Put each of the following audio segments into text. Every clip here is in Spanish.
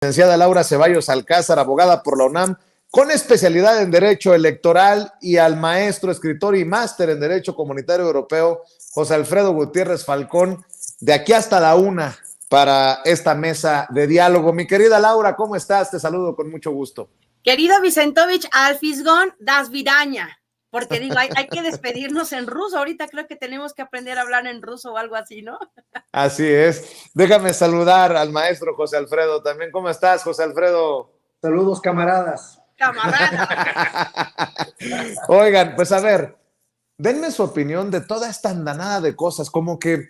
Licenciada Laura Ceballos Alcázar, abogada por la UNAM, con especialidad en Derecho Electoral, y al maestro, escritor y máster en Derecho Comunitario Europeo, José Alfredo Gutiérrez Falcón, de aquí hasta la una, para esta mesa de diálogo. Mi querida Laura, ¿cómo estás? Te saludo con mucho gusto. Querido Vicentovich, Alfisgon, das vidaña, porque digo, hay que despedirnos en ruso. Ahorita creo que tenemos que aprender a hablar en ruso o algo así, ¿no? Así es. Déjame saludar al maestro José Alfredo también. ¿Cómo estás, José Alfredo? Saludos, camaradas. Camarada. Oigan, pues a ver, denme su opinión de toda esta andanada de cosas, como que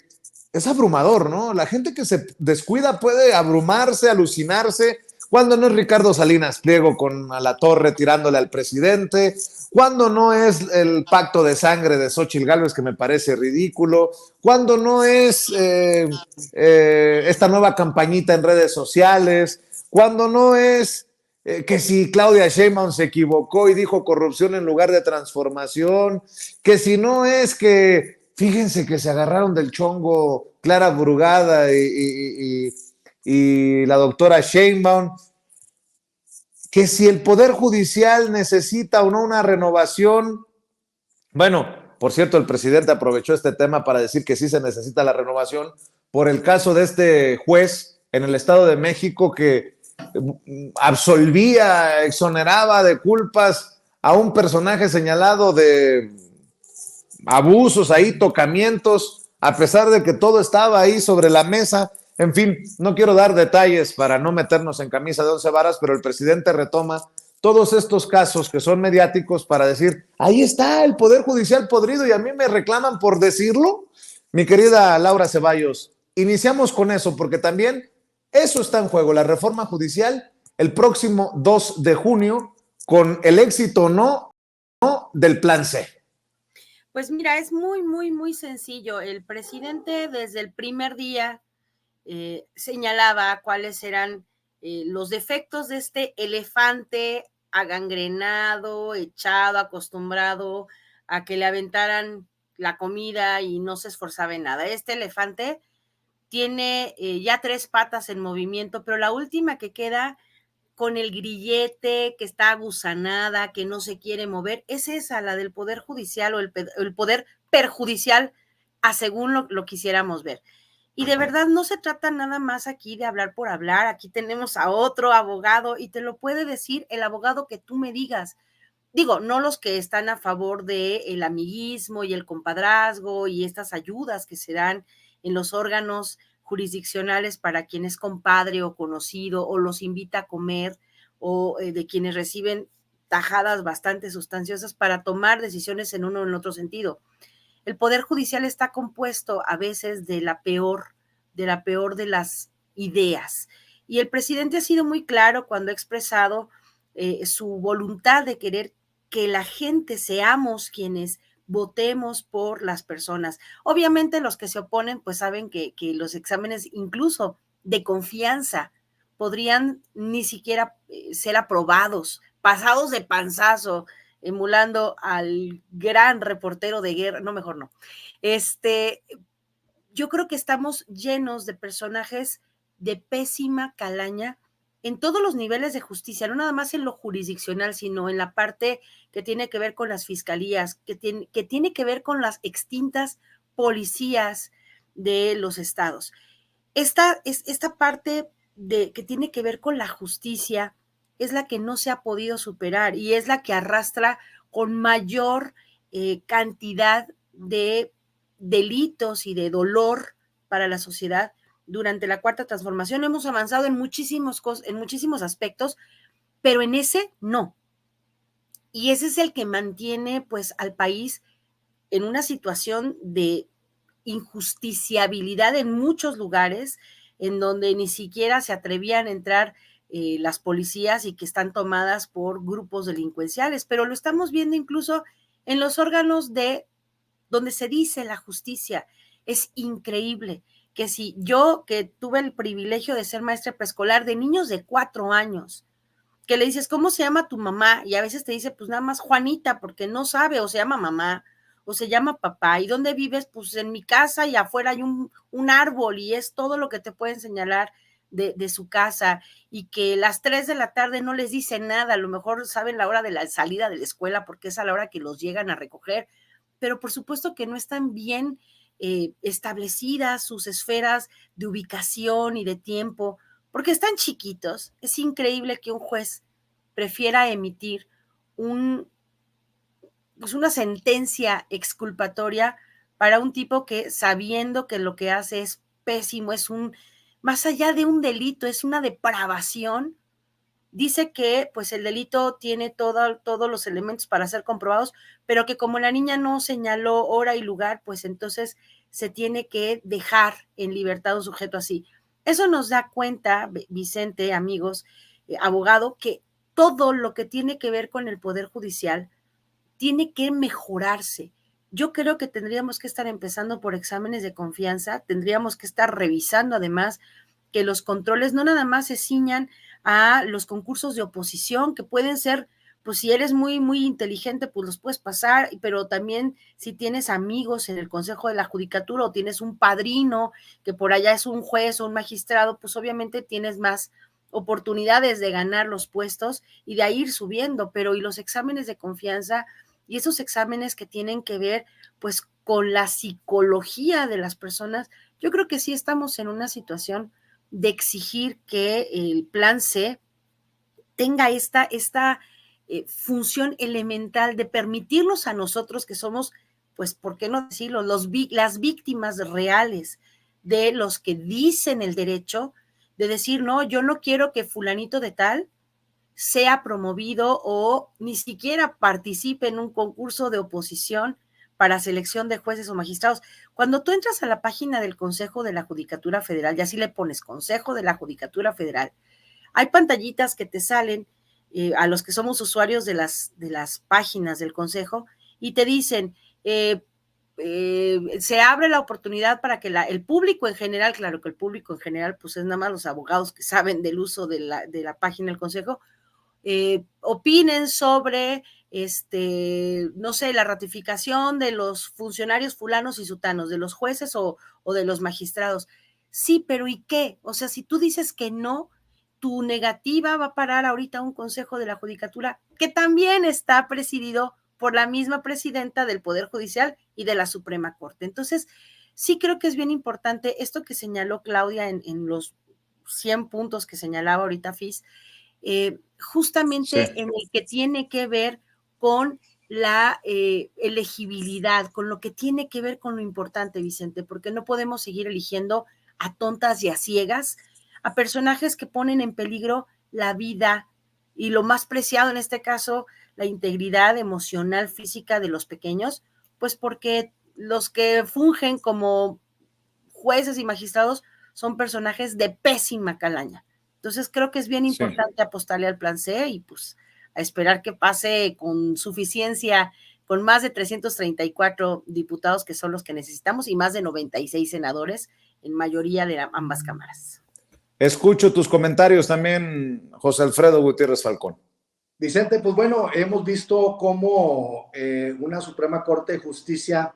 es abrumador, ¿no? La gente que se descuida puede abrumarse, alucinarse, cuando no es Ricardo Salinas Pliego con a la torre tirándole al presidente, cuando no es el pacto de sangre de Xóchitl Gálvez, que me parece ridículo, cuando no es esta nueva campañita en redes sociales, cuando no es que si Claudia Sheinbaum se equivocó y dijo corrupción en lugar de transformación, que si no es que, fíjense que se agarraron del chongo Clara Brugada y la doctora Sheinbaum, que si el Poder Judicial necesita o no una renovación. Bueno, por cierto, el presidente aprovechó este tema para decir que sí se necesita la renovación por el caso de este juez en el Estado de México que absolvía, exoneraba de culpas a un personaje señalado de abusos ahí, tocamientos, a pesar de que todo estaba ahí sobre la mesa. En fin, no quiero dar detalles para no meternos en camisa de 11 varas, pero el presidente retoma todos estos casos que son mediáticos para decir, ahí está el Poder Judicial podrido y a mí me reclaman por decirlo. Mi querida Laura Ceballos, iniciamos con eso porque también eso está en juego, la reforma judicial el próximo 2 de junio con el éxito o no del plan C. Pues mira, es muy sencillo. El presidente desde el primer día señalaba cuáles eran los defectos de este elefante agangrenado, echado, acostumbrado a que le aventaran la comida y no se esforzaba en nada. Este elefante tiene ya 3 patas en movimiento, pero la última que queda con el grillete, que está agusanada, que no se quiere mover, es esa, la del Poder Judicial o el Poder Perjudicial, a según lo quisiéramos ver. Y de verdad no se trata nada más aquí de hablar por hablar. Aquí tenemos a otro abogado y te lo puede decir el abogado que tú me digas. Digo, no los que están a favor del amiguismo y el compadrazgo y estas ayudas que se dan en los órganos jurisdiccionales para quien es compadre o conocido o los invita a comer o de quienes reciben tajadas bastante sustanciosas para tomar decisiones en uno o en otro sentido. El Poder Judicial está compuesto a veces de la peor de las ideas. Y el presidente ha sido muy claro cuando ha expresado su voluntad de querer que la gente seamos quienes votemos por las personas. Obviamente los que se oponen pues saben que los exámenes incluso de confianza podrían ni siquiera ser aprobados, pasados de panzazo, emulando al gran reportero de guerra, no, mejor no. Yo creo que estamos llenos de personajes de pésima calaña en todos los niveles de justicia, no nada más en lo jurisdiccional, sino en la parte que tiene que ver con las fiscalías, que tiene que ver con las extintas policías de los estados. Esta parte que tiene que ver con la justicia es la que no se ha podido superar y es la que arrastra con mayor cantidad de delitos y de dolor para la sociedad. Durante la Cuarta Transformación hemos avanzado en muchísimos aspectos, pero en ese no. Y ese es el que mantiene pues al país en una situación de injusticiabilidad en muchos lugares, en donde ni siquiera se atrevían a entrar las policías y que están tomadas por grupos delincuenciales, pero lo estamos viendo incluso en los órganos de donde se dice la justicia. Es increíble que si yo, que tuve el privilegio de ser maestra preescolar de niños de 4 años, que le dices, ¿cómo se llama tu mamá? Y a veces te dice, pues nada más Juanita, porque no sabe, o se llama mamá, o se llama papá. ¿Y dónde vives? Pues en mi casa y afuera hay un árbol y es todo lo que te pueden señalar de su casa y que las 3 de la tarde no les dice nada, a lo mejor saben la hora de la salida de la escuela porque es a la hora que los llegan a recoger, pero por supuesto que no están bien establecidas sus esferas de ubicación y de tiempo, porque están chiquitos. Es increíble que un juez prefiera emitir un, pues una sentencia exculpatoria para un tipo que, sabiendo que lo que hace es pésimo, es un, más allá de un delito, es una depravación. Dice que pues el delito tiene todos los elementos para ser comprobados, pero que como la niña no señaló hora y lugar, pues entonces se tiene que dejar en libertad un sujeto así. Eso nos da cuenta, Vicente, amigos, abogado, que todo lo que tiene que ver con el Poder Judicial tiene que mejorarse. Yo creo que tendríamos que estar empezando por exámenes de confianza, tendríamos que estar revisando además que los controles no nada más se ciñan a los concursos de oposición, que pueden ser, pues si eres muy, muy inteligente, pues los puedes pasar, pero también si tienes amigos en el Consejo de la Judicatura o tienes un padrino que por allá es un juez o un magistrado, pues obviamente tienes más oportunidades de ganar los puestos y de ahí ir subiendo, pero y los exámenes de confianza y esos exámenes que tienen que ver pues con la psicología de las personas, yo creo que sí estamos en una situación de exigir que el plan C tenga esta función elemental de permitirnos a nosotros que somos, pues, ¿por qué no decirlo?, las víctimas reales de los que dicen el derecho, de decir, no, yo no quiero que fulanito de tal sea promovido o ni siquiera participe en un concurso de oposición para selección de jueces o magistrados. Cuando tú entras a la página del Consejo de la Judicatura Federal, y así le pones Consejo de la Judicatura Federal, hay pantallitas que te salen a los que somos usuarios de las páginas del Consejo y te dicen, se abre la oportunidad para que el público en general, claro que el público en general, pues es nada más los abogados que saben del uso de la página del Consejo, opinen sobre, no sé, la ratificación de los funcionarios fulanos y sutanos, de los jueces o de los magistrados. Sí, pero ¿y qué? O sea, si tú dices que no, tu negativa va a parar ahorita a un consejo de la judicatura que también está presidido por la misma presidenta del Poder Judicial y de la Suprema Corte. Entonces, sí creo que es bien importante esto que señaló Claudia en los 100 puntos que señalaba ahorita Fis, justamente Sí. en el que tiene que ver con la elegibilidad, con lo que tiene que ver con lo importante, Vicente, porque no podemos seguir eligiendo a tontas y a ciegas a personajes que ponen en peligro la vida y lo más preciado en este caso, la integridad emocional, física de los pequeños, pues porque los que fungen como jueces y magistrados son personajes de pésima calaña. Entonces creo que es bien Sí. importante apostarle al plan C y pues a esperar que pase con suficiencia, con más de 334 diputados que son los que necesitamos y más de 96 senadores en mayoría de ambas cámaras. Escucho tus comentarios también, José Alfredo Gutiérrez Falcón. Vicente, pues bueno, hemos visto cómo una Suprema Corte de Justicia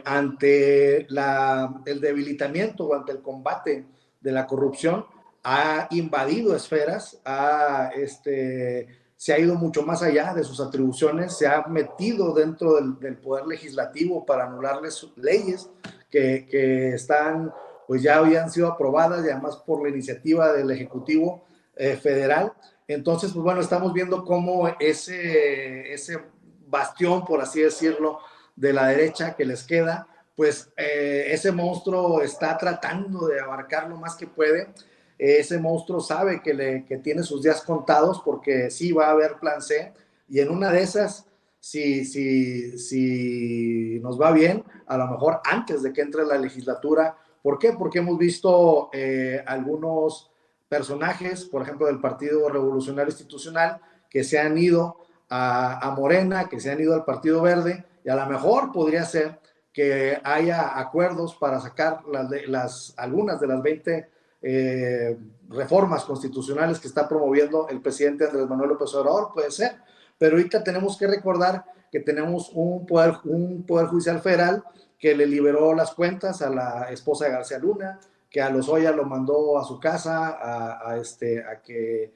ante el debilitamiento o ante el combate de la corrupción ha invadido esferas, se ha ido mucho más allá de sus atribuciones, se ha metido dentro del poder legislativo para anularles leyes que están, pues ya habían sido aprobadas y además por la iniciativa del Ejecutivo Federal. Entonces, pues bueno, estamos viendo cómo ese bastión, por así decirlo, de la derecha que les queda, pues ese monstruo está tratando de abarcar lo más que puede. Ese monstruo sabe que tiene sus días contados porque sí va a haber plan C y en una de esas, si nos va bien, a lo mejor antes de que entre la legislatura. ¿Por qué? Porque hemos visto algunos personajes, por ejemplo, del Partido Revolucionario Institucional, que se han ido a Morena, que se han ido al Partido Verde, y a lo mejor podría ser que haya acuerdos para sacar algunas de las 20 reformas constitucionales que está promoviendo el presidente Andrés Manuel López Obrador, puede ser, pero ahorita tenemos que recordar que tenemos un poder judicial federal que le liberó las cuentas a la esposa de García Luna, que a Lozoya lo mandó a su casa a que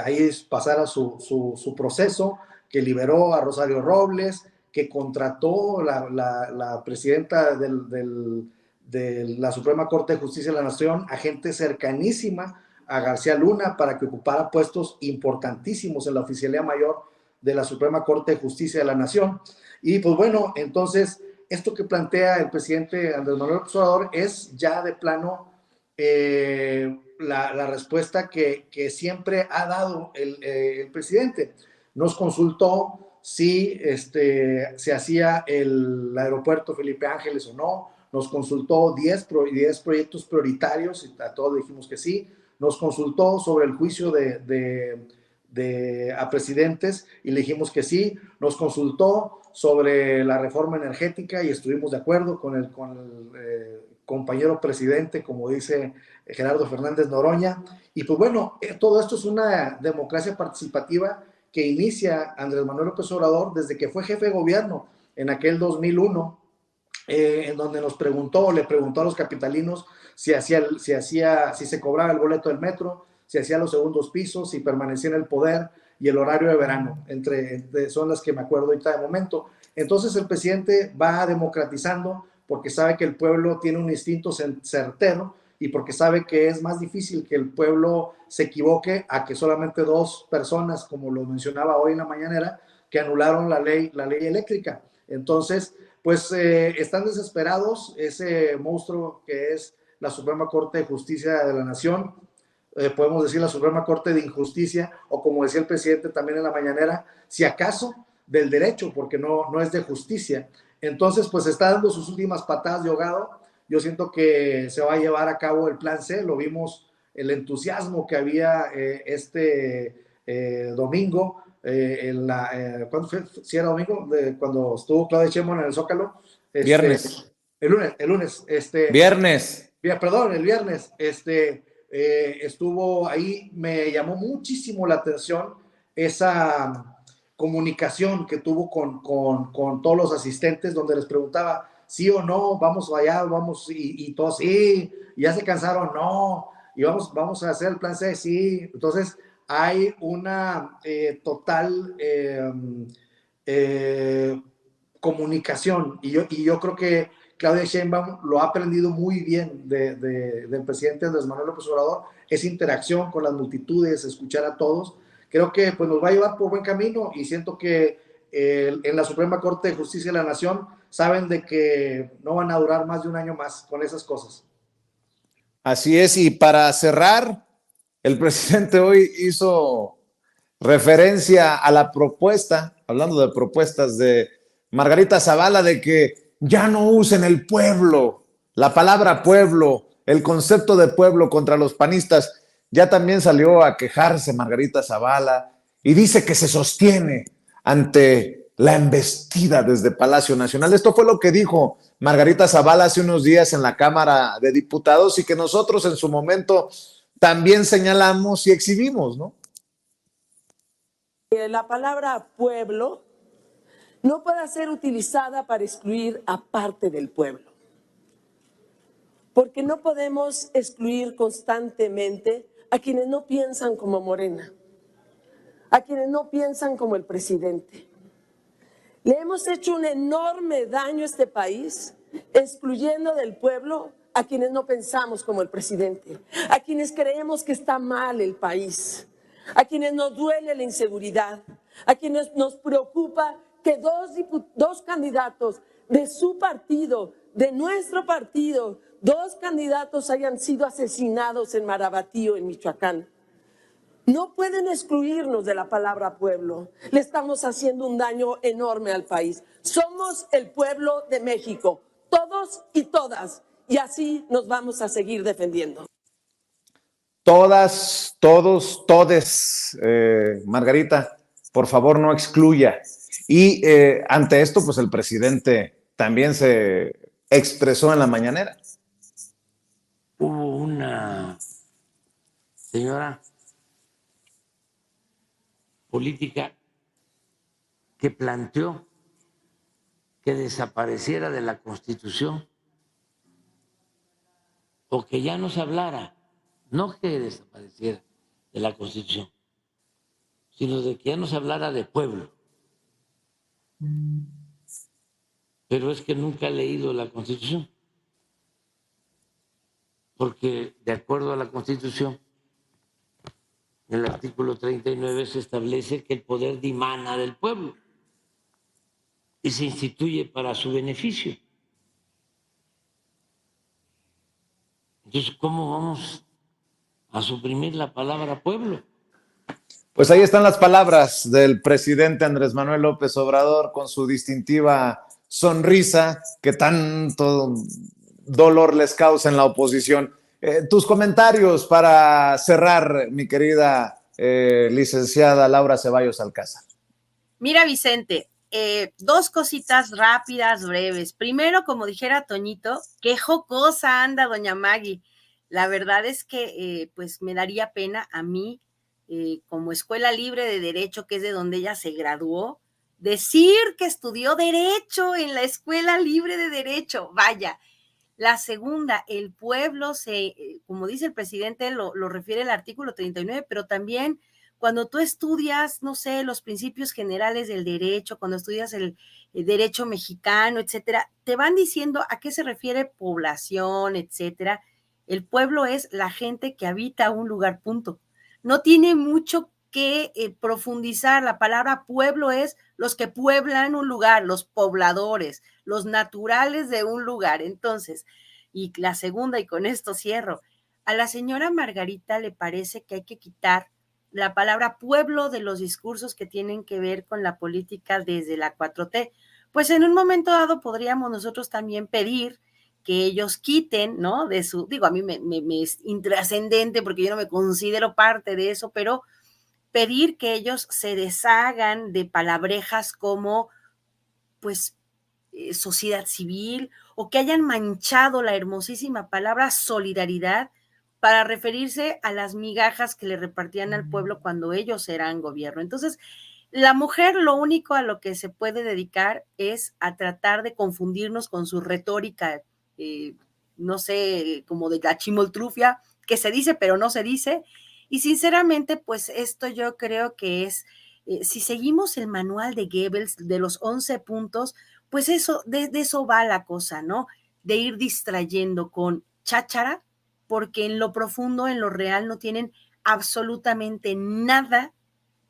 ahí pasara su proceso, que liberó a Rosario Robles, que contrató la presidenta de la Suprema Corte de Justicia de la Nación a gente cercanísima a García Luna para que ocupara puestos importantísimos en la Oficialía Mayor de la Suprema Corte de Justicia de la Nación. Y pues bueno, entonces esto que plantea el presidente Andrés Manuel López Obrador es ya de plano la respuesta que siempre ha dado el presidente. Nos consultó si se hacía el aeropuerto Felipe Ángeles o no, nos consultó 10 proyectos prioritarios y a todos dijimos que sí, nos consultó sobre el juicio a presidentes y le dijimos que sí, nos consultó sobre la reforma energética y estuvimos de acuerdo con el compañero presidente, como dice Gerardo Fernández Noroña. Y pues bueno, todo esto es una democracia participativa que inicia Andrés Manuel López Obrador desde que fue jefe de gobierno en aquel 2001, en donde le preguntó a los capitalinos si se cobraba el boleto del metro, si hacía los segundos pisos, si permanecía en el poder y el horario de verano, son las que me acuerdo ahorita de momento. Entonces el presidente va democratizando porque sabe que el pueblo tiene un instinto certero y porque sabe que es más difícil que el pueblo se equivoque a que solamente 2 personas, como lo mencionaba hoy en la mañanera, que anularon la ley eléctrica. Entonces, pues están desesperados, ese monstruo que es la Suprema Corte de Justicia de la Nación, podemos decir la Suprema Corte de Injusticia, o como decía el presidente también en la mañanera, si acaso del derecho, porque no es de justicia. Entonces, pues está dando sus últimas patadas de ahogado. Yo siento que se va a llevar a cabo el plan C, lo vimos, el entusiasmo que había domingo, ¿cuándo fue? ¿Sí era domingo? Cuando estuvo Claudia Sheinbaum en el Zócalo. Viernes. El lunes. Viernes. Perdón, el viernes. Estuvo ahí, me llamó muchísimo la atención esa comunicación que tuvo con todos los asistentes, donde les preguntaba sí o no, vamos allá, vamos, y todos sí, y ya se cansaron, no, y vamos a hacer el plan C, sí. Entonces hay una total comunicación, y yo creo que Claudia Sheinbaum lo ha aprendido muy bien del presidente Andrés Manuel López Obrador, esa interacción con las multitudes, escuchar a todos. Creo que pues, nos va a llevar por buen camino y siento que en la Suprema Corte de Justicia de la Nación saben de que no van a durar más de un año más con esas cosas. Así es, y para cerrar, el presidente hoy hizo referencia a la propuesta, hablando de propuestas de Margarita Zavala, de que ya no usen el pueblo, la palabra pueblo, el concepto de pueblo contra los panistas. Ya también salió a quejarse Margarita Zavala y dice que se sostiene ante la embestida desde Palacio Nacional. Esto fue lo que dijo Margarita Zavala hace unos días en la Cámara de Diputados y que nosotros en su momento también señalamos y exhibimos, ¿no? La palabra pueblo no puede ser utilizada para excluir a parte del pueblo, porque no podemos excluir constantemente a quienes no piensan como Morena, a quienes no piensan como el presidente. Le hemos hecho un enorme daño a este país, excluyendo del pueblo a quienes no pensamos como el presidente, a quienes creemos que está mal el país, a quienes nos duele la inseguridad, a quienes nos preocupa que dos candidatos de su partido, de nuestro partido, 2 candidatos hayan sido asesinados en Marabatío, en Michoacán. No pueden excluirnos de la palabra pueblo. Le estamos haciendo un daño enorme al país. Somos el pueblo de México, todos y todas, y así nos vamos a seguir defendiendo. Todas, todos, todes, Margarita, por favor no excluya. Y ante esto, pues el presidente también se expresó en la mañanera. Hubo una señora política que planteó que desapareciera de la Constitución o que ya no se hablara, no que desapareciera de la Constitución, sino de que ya no se hablara de pueblo. Pero es que nunca he leído la Constitución, porque de acuerdo a la Constitución, en el artículo 39 se establece que el poder dimana del pueblo y se instituye para su beneficio. Entonces, ¿cómo vamos a suprimir la palabra pueblo? Pues ahí están las palabras del presidente Andrés Manuel López Obrador con su distintiva sonrisa que tanto dolor les causa en la oposición. Tus comentarios para cerrar, mi querida licenciada Laura Ceballos Alcázar. Mira, Vicente, dos cositas rápidas, breves. Primero, como dijera Toñito, qué jocosa anda doña Maggie. La verdad es que pues me daría pena a mí, como Escuela Libre de Derecho, que es de donde ella se graduó, decir que estudió Derecho en la Escuela Libre de Derecho. Vaya. La segunda, el pueblo como dice el presidente, lo refiere el artículo 39, pero también cuando tú estudias, no sé, los principios generales del derecho, cuando estudias el derecho mexicano, etcétera, te van diciendo a qué se refiere población, etcétera. El pueblo es la gente que habita un lugar, punto. No tiene mucho que profundizar. La palabra pueblo es los que pueblan un lugar, los pobladores, los naturales de un lugar. Entonces, y la segunda, y con esto cierro, a la señora Margarita le parece que hay que quitar la palabra pueblo de los discursos que tienen que ver con la política desde la 4T. Pues en un momento dado podríamos nosotros también pedir que ellos quiten, ¿no? De su, digo, a mí me es intrascendente porque yo no me considero parte de eso, pero pedir que ellos se deshagan de palabrejas como, pues, sociedad civil, o que hayan manchado la hermosísima palabra solidaridad para referirse a las migajas que le repartían al pueblo cuando ellos eran gobierno. Entonces, la mujer lo único a lo que se puede dedicar es a tratar de confundirnos con su retórica, no sé, como de la chimoltrufia, que se dice pero no se dice. Y sinceramente, pues esto yo creo que es, si seguimos el manual de Goebbels de los 11 puntos, pues eso, de eso va la cosa, ¿no? De ir distrayendo con cháchara, porque en lo profundo, en lo real, no tienen absolutamente nada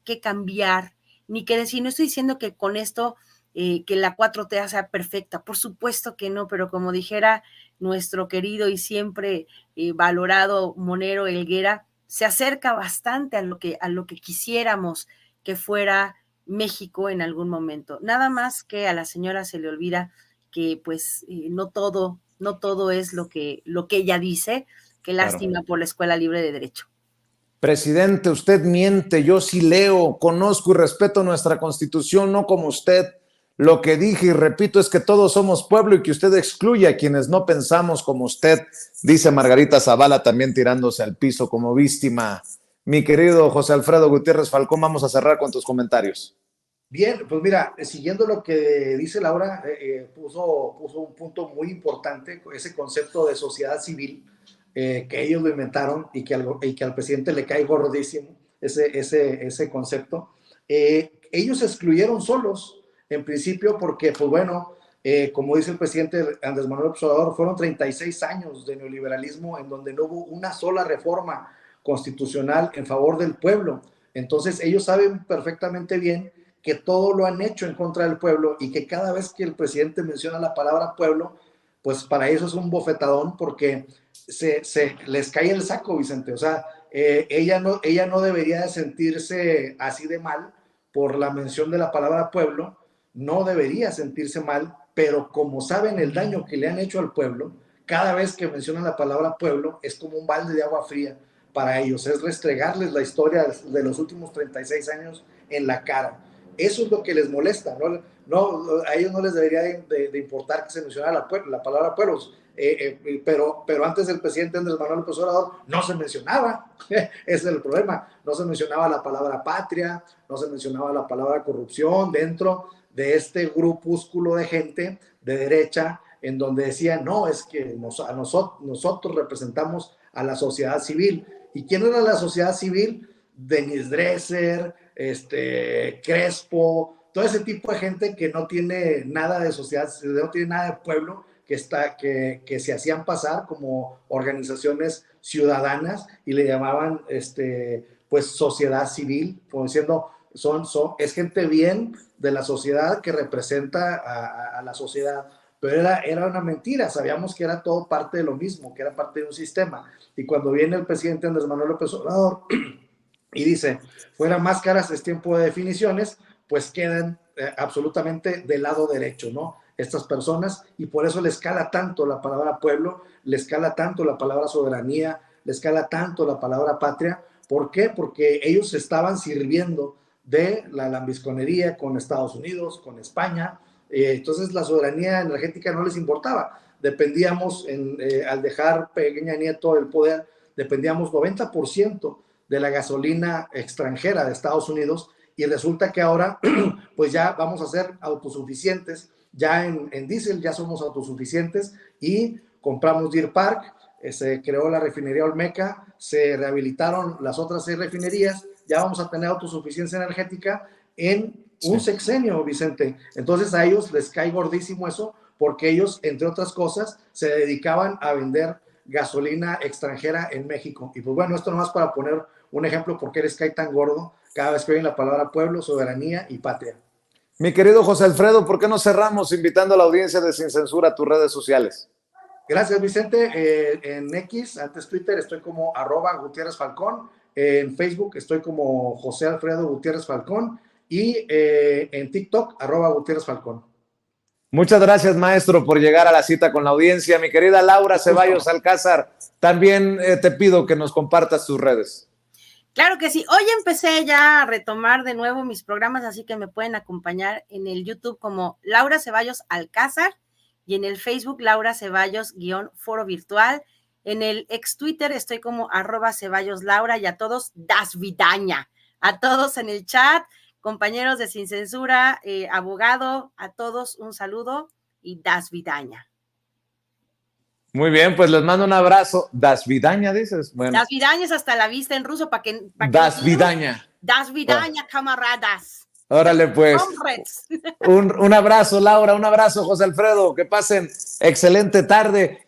que cambiar, ni que decir. No estoy diciendo que con esto, que la 4T sea perfecta, por supuesto que no, pero como dijera nuestro querido y siempre valorado Monero Helguera, se acerca bastante a lo que quisiéramos que fuera México en algún momento. Nada más que a la señora se le olvida que pues no todo es lo que ella dice. Qué lástima, claro, por la Escuela Libre de Derecho. Presidente, usted miente, yo sí leo, conozco y respeto nuestra Constitución, no como usted. Lo que dije y repito es que todos somos pueblo y que usted excluye a quienes no pensamos como usted, dice Margarita Zavala, también tirándose al piso como víctima. Mi querido José Alfredo Gutiérrez Falcón, vamos a cerrar con tus comentarios. Bien, pues mira, siguiendo lo que dice Laura, puso un punto muy importante, ese concepto de sociedad civil, que ellos lo inventaron y que al presidente le cae gordísimo ese concepto. Ellos se excluyeron solos, en principio, porque, pues bueno, como dice el presidente Andrés Manuel López Obrador, fueron 36 años de neoliberalismo en donde no hubo una sola reforma constitucional en favor del pueblo. Entonces, ellos saben perfectamente bien que todo lo han hecho en contra del pueblo y que cada vez que el presidente menciona la palabra pueblo, pues para eso es un bofetadón porque se les cae el saco, Vicente. O sea, ella no debería de sentirse así de mal por la mención de la palabra pueblo, no debería sentirse mal, pero como saben el daño que le han hecho al pueblo, cada vez que mencionan la palabra pueblo es como un balde de agua fría para ellos, es restregarles la historia de los últimos 36 años en la cara. Eso es lo que les molesta, ¿no? A ellos no les debería de importar que se mencionara la palabra pueblos, pero antes del presidente Andrés Manuel López Obrador no se mencionaba, ese es el problema, no se mencionaba la palabra patria, no se mencionaba la palabra corrupción dentro de este grupúsculo de gente de derecha en donde decían, no, es que nosotros representamos a la sociedad civil. ¿Y quién era la sociedad civil? Denise Dresser, Crespo, todo ese tipo de gente que no tiene nada de sociedad, no tiene nada de pueblo, que se hacían pasar como organizaciones ciudadanas y le llamaban pues sociedad civil, como diciendo, es gente bien de la sociedad que representa a la sociedad. Pero era una mentira, sabíamos que era todo parte de lo mismo, que era parte de un sistema. Y cuando viene el presidente Andrés Manuel López Obrador y dice, fuera máscaras, es tiempo de definiciones, pues quedan absolutamente del lado derecho, ¿no? Estas personas, y por eso les cala tanto la palabra pueblo, les cala tanto la palabra soberanía, les cala tanto la palabra patria. ¿Por qué? Porque ellos estaban sirviendo de la lambisconería con Estados Unidos, con España, entonces la soberanía energética no les importaba. Dependíamos, al dejar Peña Nieto el poder, dependíamos 90% de la gasolina extranjera de Estados Unidos, y resulta que ahora pues ya vamos a ser autosuficientes, ya en diésel ya somos autosuficientes y compramos Deer Park, se creó la refinería Olmeca, se rehabilitaron las otras 6 refinerías, ya vamos a tener autosuficiencia energética en un sexenio, Vicente. Entonces a ellos les cae gordísimo eso, porque ellos, entre otras cosas, se dedicaban a vender gasolina extranjera en México. Y pues bueno, esto nomás para poner un ejemplo por qué les cae tan gordo cada vez que oyen la palabra pueblo, soberanía y patria. Mi querido José Alfredo, ¿por qué no cerramos invitando a la audiencia de Sin Censura a tus redes sociales? Gracias, Vicente. En X, antes Twitter, estoy como @GutiérrezFalcón. En Facebook estoy como José Alfredo Gutiérrez Falcón. Y en TikTok, @GutiérrezFalcón. Muchas gracias, maestro, por llegar a la cita con la audiencia. Mi querida Laura Ceballos Alcázar, también te pido que nos compartas tus redes. Claro que sí. Hoy empecé ya a retomar de nuevo mis programas, así que me pueden acompañar en el YouTube como Laura Ceballos Alcázar y en el Facebook Laura Ceballos-Foro Virtual. En el ex Twitter estoy como @CeballosLaura, y a todos, das vidaña. A todos en el chat, compañeros de Sin Censura, abogado, a todos un saludo y das vidaña. Muy bien, pues les mando un abrazo. Das vidaña, dices. Bueno. Das vidañas, hasta la vista en ruso, para que das vidaña. Das vidaña, camaradas. Órale, pues. Un abrazo, Laura, un abrazo, José Alfredo. Que pasen excelente tarde.